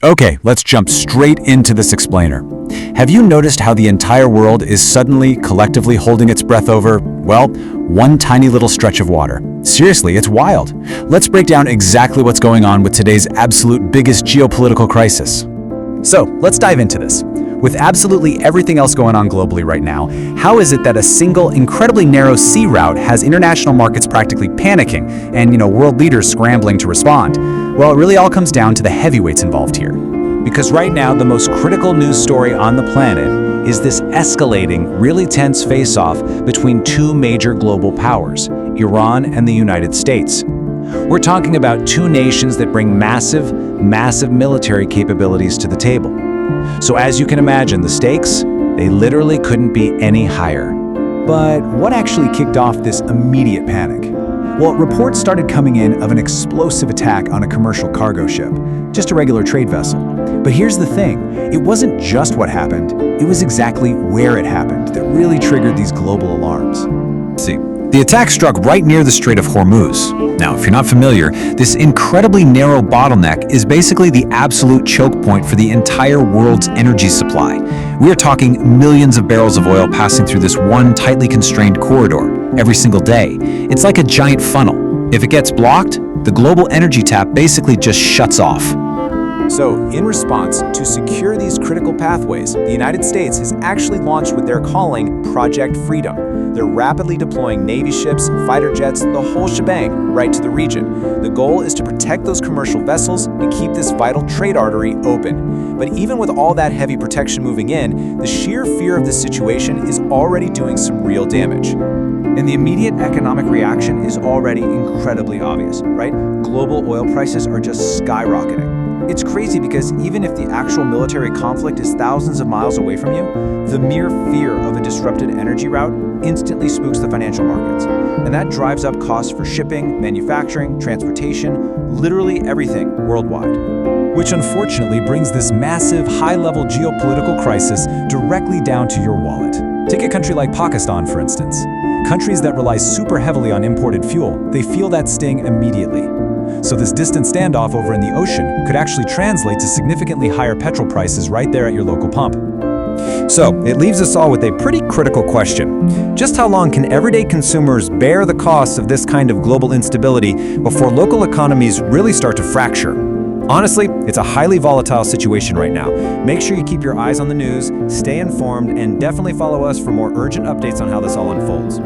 Okay, let's jump straight into this explainer. Have you noticed how the entire world is suddenly, collectively holding its breath over, well, one tiny little stretch of water? Seriously, it's wild. Let's break down exactly what's going on with today's absolute biggest geopolitical crisis. So, let's dive into this. With absolutely everything else going on globally right now, how is it that a single, incredibly narrow sea route has international markets practically panicking and, world leaders scrambling to respond? Well, it really all comes down to the heavyweights involved here. Because right now, the most critical news story on the planet is this escalating, really tense face-off between two major global powers, Iran and the United States. We're talking about two nations that bring massive military capabilities to the table. So as you can imagine, the stakes, they literally couldn't be any higher. But what actually kicked off this immediate panic? Well, reports started coming in of an explosive attack on a commercial cargo ship, just a regular trade vessel. But here's the thing, it wasn't just what happened, it was exactly where it happened that really triggered these global alarms. See, the attack struck right near the Strait of Hormuz. Now, if you're not familiar, this incredibly narrow bottleneck is basically the absolute choke point for the entire world's energy supply. We are talking millions of barrels of oil passing through this one tightly constrained corridor every single day. It's like a giant funnel. If it gets blocked, the global energy tap basically just shuts off. So, in response, to secure these critical pathways, the United States has actually launched what they're calling Project Freedom. They're rapidly deploying Navy ships, fighter jets, the whole shebang, right to the region. The goal is to protect those commercial vessels and keep this vital trade artery open. But even with all that heavy protection moving in, the sheer fear of this situation is already doing some real damage. And the immediate economic reaction is already incredibly obvious, right? Global oil prices are just skyrocketing. It's crazy because even if the actual military conflict is thousands of miles away from you, the mere fear of a disrupted energy route instantly spooks the financial markets. And that drives up costs for shipping, manufacturing, transportation, literally everything worldwide. Which unfortunately brings this massive, high-level geopolitical crisis directly down to your wallet. Take a country like Pakistan, for instance. Countries that rely super heavily on imported fuel, they feel that sting immediately. So this distant standoff over in the ocean could actually translate to significantly higher petrol prices right there at your local pump. So, it leaves us all with a pretty critical question. Just how long can everyday consumers bear the costs of this kind of global instability before local economies really start to fracture? Honestly, it's a highly volatile situation right now. Make sure you keep your eyes on the news, stay informed, and definitely follow us for more urgent updates on how this all unfolds.